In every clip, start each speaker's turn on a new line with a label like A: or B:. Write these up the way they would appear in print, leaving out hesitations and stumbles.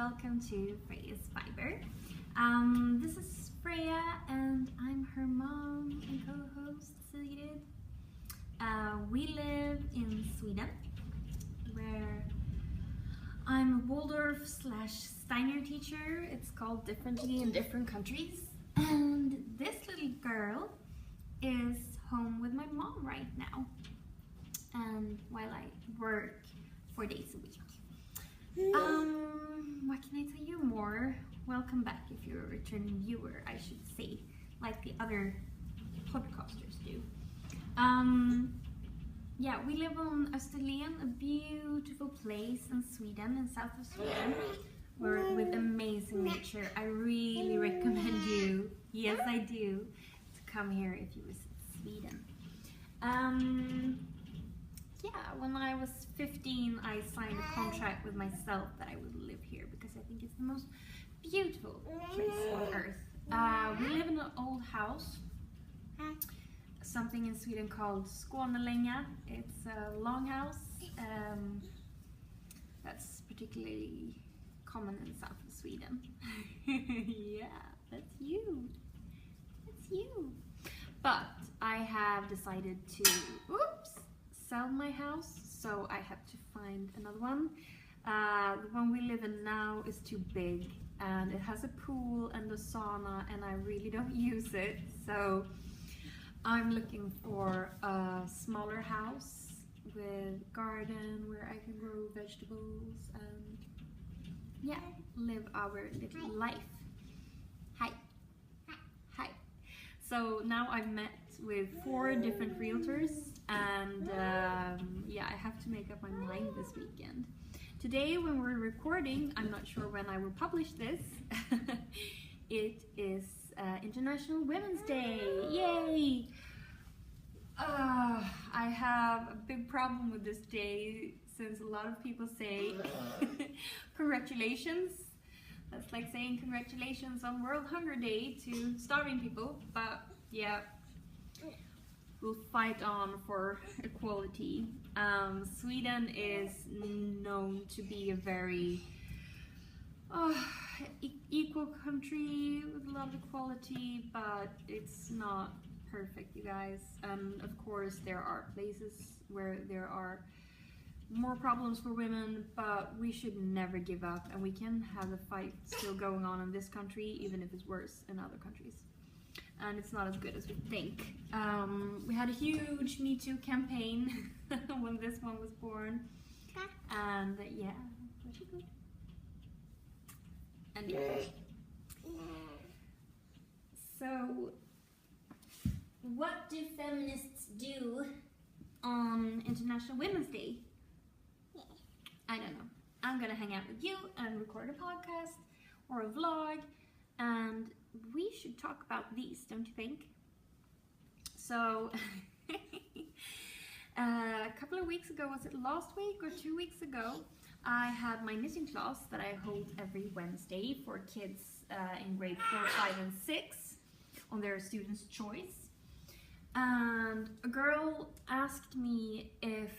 A: welcome to Frejas Fiber. This is Freya and I'm her mom and co-host Sigrid. We live in Sweden, where I'm a Waldorf/Steiner teacher. It's called differently in different countries. And this little girl is home with my mom right now, and while I work 4 days a week. What can I tell you more? Welcome back if you're a returning viewer, I should say, like the other podcasters do. Yeah, we live on Österlen, a beautiful place in Sweden, in south of Sweden, with amazing nature. I really recommend you, yes I do, to come here if you visit Sweden. Yeah, when I was 15, I signed a contract with myself that I would live here because I think it's the most beautiful place on earth. We live in an old house, something in Sweden called Skånelänga. It's a long house that's particularly common in south of Sweden. Yeah, that's you. That's you. But I have decided to, sell my house, so I have to find another one. The one we live in now is too big, and it has a pool and a sauna, and I really don't use it, so I'm looking for a smaller house with garden where I can grow vegetables and yeah, live our little life. Hi. Hi. So now I've met with 4 different realtors, and yeah, I have to make up my mind this weekend. Today when we're recording, I'm not sure when I will publish this, it is International Women's Day, yay! I have a big problem with this day since a lot of people say congratulations. That's like saying congratulations on World Hunger Day to starving people, but yeah, we'll fight on for equality. Sweden is known to be a very equal country with a lot of equality, but it's not perfect, you guys. And of course there are places where there are more problems for women, but we should never give up, and we can have a fight still going on in this country, even if it's worse in other countries. And it's not as good as we think. We had a huge Me Too campaign when this one was born, and yeah, and yeah. So, what do feminists do on International Women's Day? I don't know. I'm gonna hang out with you and record a podcast or a vlog, and we should talk about these, don't you think? So, a couple of weeks ago, was it last week or 2 weeks ago, I had my knitting class that I hold every Wednesday for kids in grade 4, 5 and 6 on their student's choice. And a girl asked me if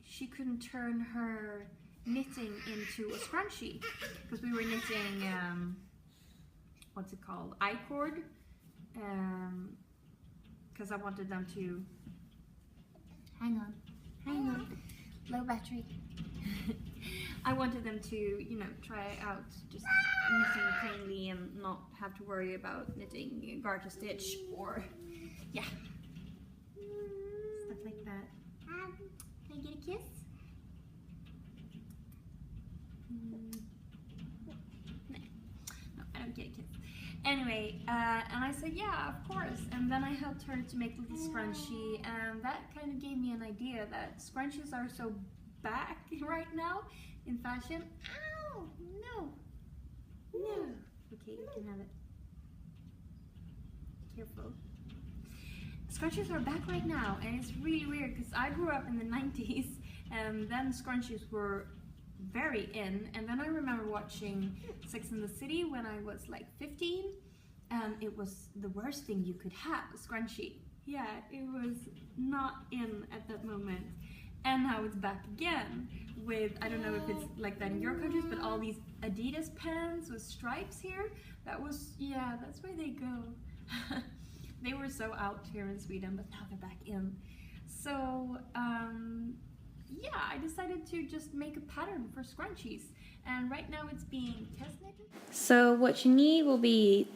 A: she couldn't turn her knitting into a scrunchie, because we were knitting what's it called, I-cord, because I wanted them to, hang on, low battery. I wanted them to, you know, try out just knitting plainly and not have to worry about knitting garter stitch or, yeah, stuff like that. Can I get a kiss? No, I don't get a kiss. Anyway, and I said, yeah, of course. And then I helped her to make a little scrunchie, and that kind of gave me an idea that scrunchies are so back right now in fashion. Ow! No! No! Okay, you can have it. Careful. Scrunchies are back right now, and it's really weird because I grew up in the 90s, and then scrunchies were very in, and then I remember watching Sex and the City when I was like 15, and it was the worst thing you could have, a scrunchie. Yeah, it was not in at that moment. And now it's back again with, I don't know if it's like that in your countries, but all these Adidas pants with stripes here. That was, yeah, that's where they go. They were so out here in Sweden, but now they're back in. So, yeah, I decided to just make a pattern for scrunchies. And right now it's being test knitted. So what you need will be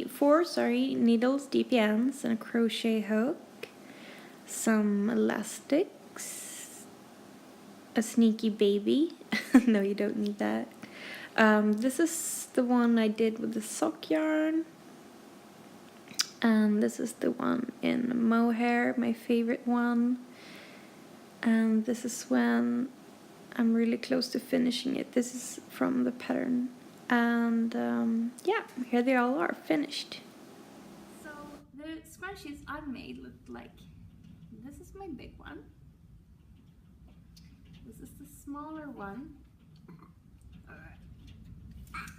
A: four needles, deep ends, and a crochet hook, some elastics, a sneaky baby. No, you don't need that. This is the one I did with the sock yarn. And this is the one in mohair, my favorite one. And this is when I'm really close to finishing it. This is from the pattern. And yeah, here they all are finished. So the scrunchies I've made look like, this is my big one. This is the smaller one.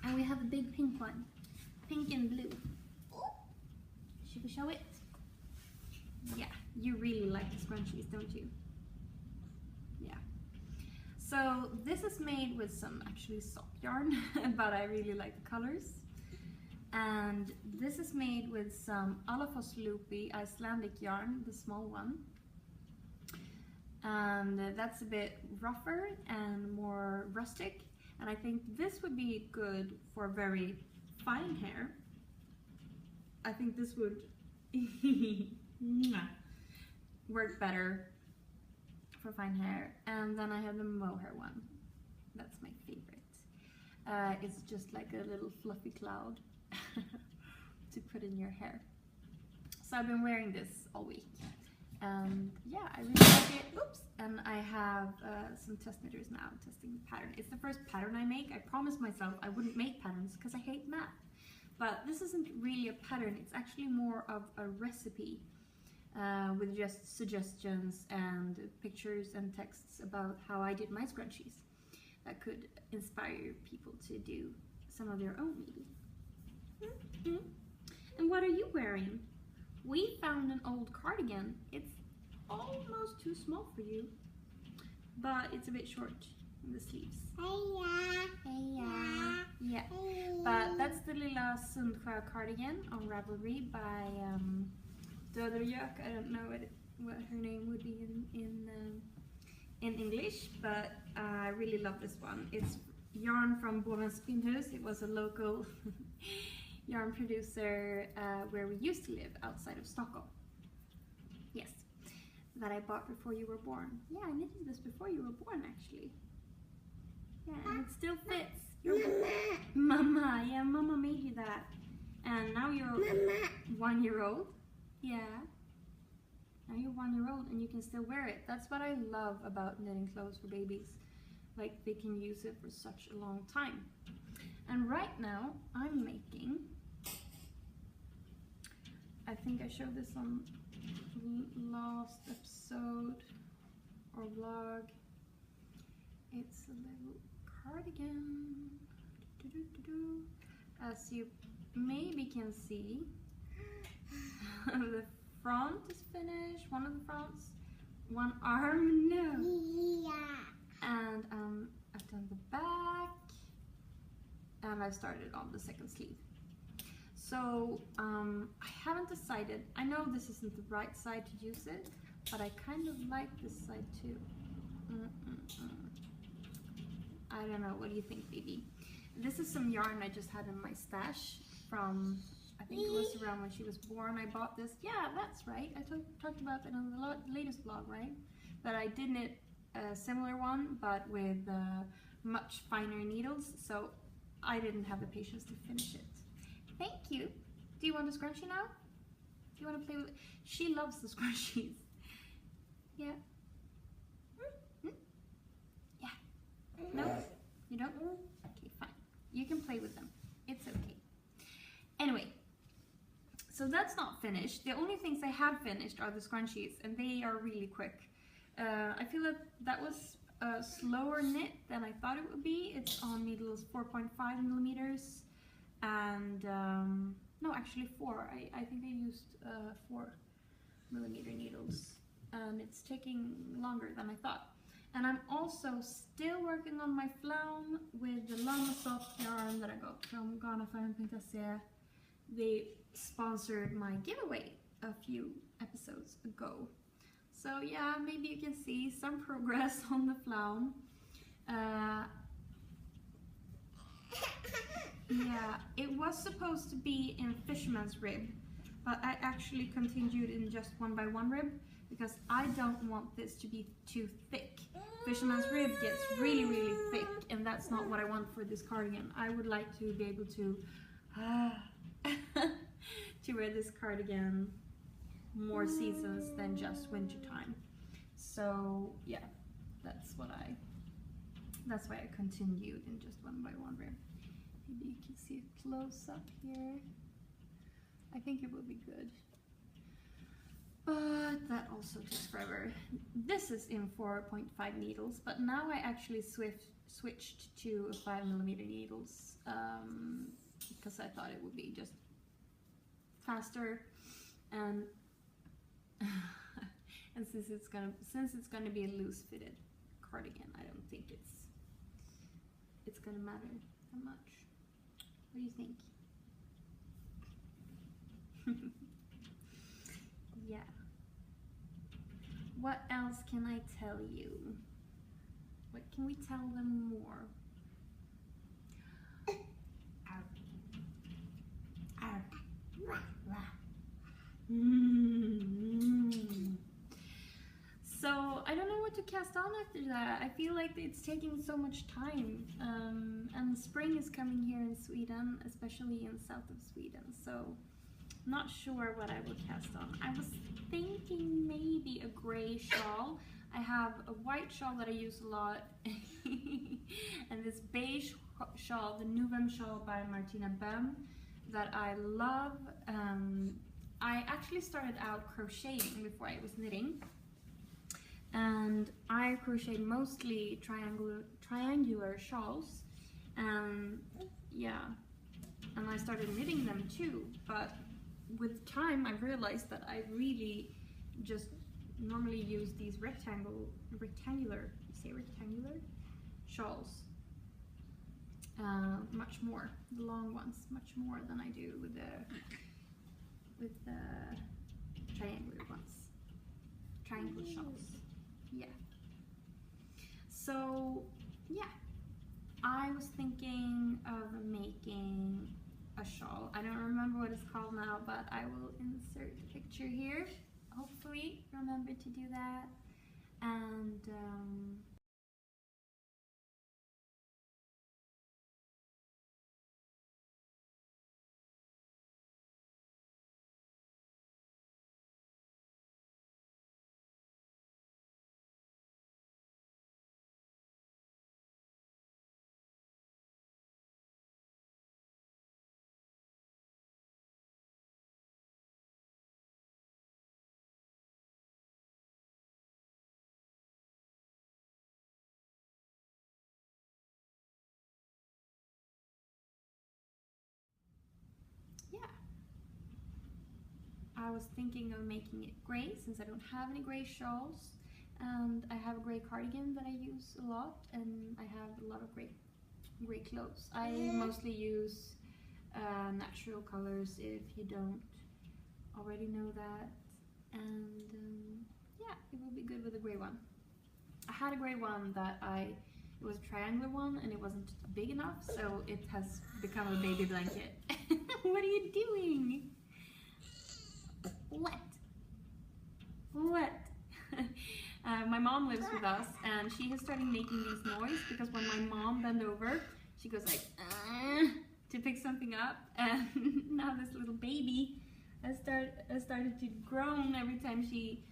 A: And we have a big pink one. Pink and blue. Should we show it? Yeah, you really like the scrunchies, don't you? Yeah. So this is made with some actually sock yarn, but I really like the colors. And this is made with some Alafos loopy Icelandic yarn, the small one. And that's a bit rougher and more rustic. And I think this would be good for very fine hair. I think this would work better for fine hair. And then I have the mohair one. That's my favorite. It's just like a little fluffy cloud to put in your hair. So I've been wearing this all week. And yeah, I really like it. Oops! And I have some test knitters now testing the pattern. It's the first pattern I make. I promised myself I wouldn't make patterns because I hate math. But this isn't really a pattern, it's actually more of a recipe with just suggestions and pictures and texts about how I did my scrunchies that could inspire people to do some of their own maybe. Mm-hmm. And what are you wearing? We found an old cardigan. It's almost too small for you, but it's a bit short in the sleeves. Yeah, but that's the Lilla Sundsjö cardigan on Ravelry by Döderjök. I don't know what her name would be in English, but I really love this one. It's yarn from Bovens Spinnhus. It was a local yarn producer where we used to live outside of Stockholm. Yes, that I bought before you were born. Yeah, I knitted this before you were born actually. Yeah, and it still fits. Mama, yeah, Mama made you that. And now you're 1 year old. Yeah. Now you're 1 year old and you can still wear it. That's what I love about knitting clothes for babies. Like they can use it for such a long time. And right now I'm making, I think I showed this on last episode or vlog. It's a little cardigan. As you maybe can see, the front is finished, one of the fronts, one arm, no. Yeah. And I've done the back, and I started on the second sleeve. So I haven't decided. I know this isn't the right side to use it, but I kind of like this side too. I don't know, what do you think, baby? This is some yarn I just had in my stash from, I think it was around when she was born. I bought this. Yeah, that's right. I talked about that in the latest vlog, right? That I did knit a similar one, but with much finer needles, so I didn't have the patience to finish it. Thank you. Do you want a scrunchie now? Do you want to play with it? She loves the scrunchies. Yeah. Yeah. No? You don't? Okay, fine. You can play with them. It's okay. Anyway, so that's not finished. The only things I have finished are the scrunchies, and they are really quick. I feel that that was a slower knit than I thought it would be. It's on needles 4.5 millimeters, and no, actually 4. I think I used 4 millimeter needles, and it's taking longer than I thought. And I'm also still working on my flaum with the Llama Soft yarn that I got from Ghanafarm.se. They sponsored my giveaway a few episodes ago. So yeah, maybe you can see some progress on the flaum. Yeah, it was supposed to be in fisherman's rib, but I actually continued in just 1x1 rib because I don't want this to be too thick. Fisherman's rib gets really, really thick, and that's not what I want for this cardigan. I would like to be able to to wear this cardigan more seasons than just winter time. So yeah, that's why I continued in just 1x1 rib. Maybe you can see it close up here. I think it would be good. But that also takes forever. This is in 4.5 needles, but now I actually switched to 5mm needles because I thought it would be just faster, and and since it's gonna be a loose fitted cardigan, I don't think it's gonna matter that much. What do you think? Yeah. What else can I tell you? What can we tell them more? So I don't know what to cast on after that. I feel like it's taking so much time, and spring is coming here in Sweden, especially in south of Sweden, so not sure what I will cast on. I was thinking maybe a gray shawl. I have a white shawl that I use a lot and this beige shawl, the Nuvem shawl by Martina Böhm, that I love. I actually started out crocheting before I was knitting, and I crocheted mostly triangular shawls, and yeah, and I started knitting them too, but with time I realized that I really just normally use these rectangular shawls much more, the long ones, much more than I do with the triangular ones, triangle shawls. Yeah. So yeah, I was thinking of making a shawl. I don't remember what it's called now, but I will insert the picture here. Hopefully remember to do that. And yeah, I was thinking of making it gray since I don't have any gray shawls, and I have a gray cardigan that I use a lot, and I have a lot of gray clothes. I mostly use natural colors, if you don't already know that, and yeah, it will be good with a gray one. I had a gray one that it was a triangular one, and it wasn't big enough, so it has become a baby blanket. What are you doing? What? My mom lives with us, and she has started making these noises because when my mom bends over, she goes like to pick something up, and now this little baby has started to groan every time she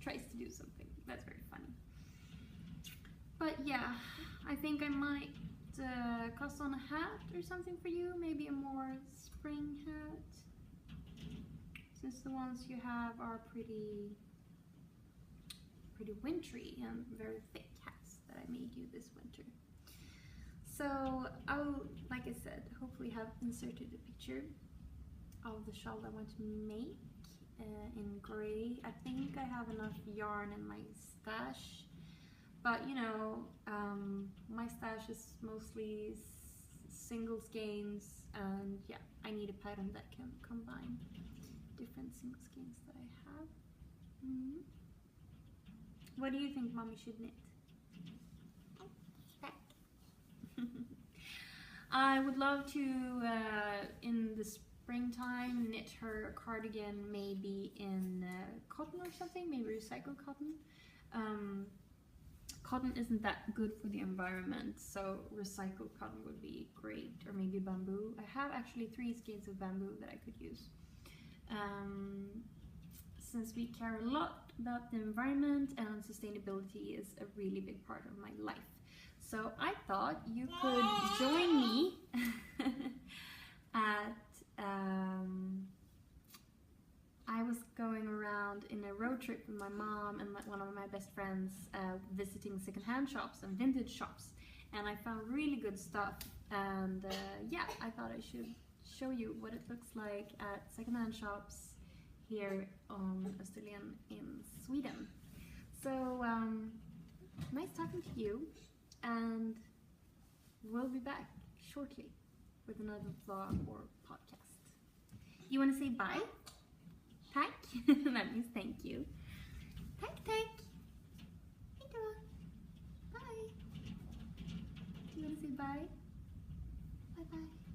A: tries to do something. That's very funny. But yeah, I think I might cast on a hat or something for you, maybe a more spring hat, since the ones you have are pretty wintry and very thick hats that I made you this winter. So I'll, like I said, hopefully have inserted a picture of the shawl I want to make in gray. I think I have enough yarn in my stash But you know, my stash is mostly single skeins, and yeah, I need a pattern that can combine different single skeins that I have. What do you think mommy should knit? I would love to, in the springtime, knit her a cardigan, maybe in cotton or something, maybe recycled cotton. Cotton isn't that good for the environment, so recycled cotton would be great, or maybe bamboo. I have actually 3 skeins of bamboo that I could use. Since we care a lot about the environment and sustainability is a really big part of my life. So I thought you could join me at, I was going around in a road trip with my mom and one of my best friends, visiting secondhand shops and vintage shops, and I found really good stuff, and yeah, I thought I should show you what it looks like at secondhand shops here on Österlen in Sweden. So nice talking to you, and we'll be back shortly with another vlog or podcast. You want to say bye? Tack? That means thank you. Tack, tack. Bye. Do you want to say bye? Bye bye.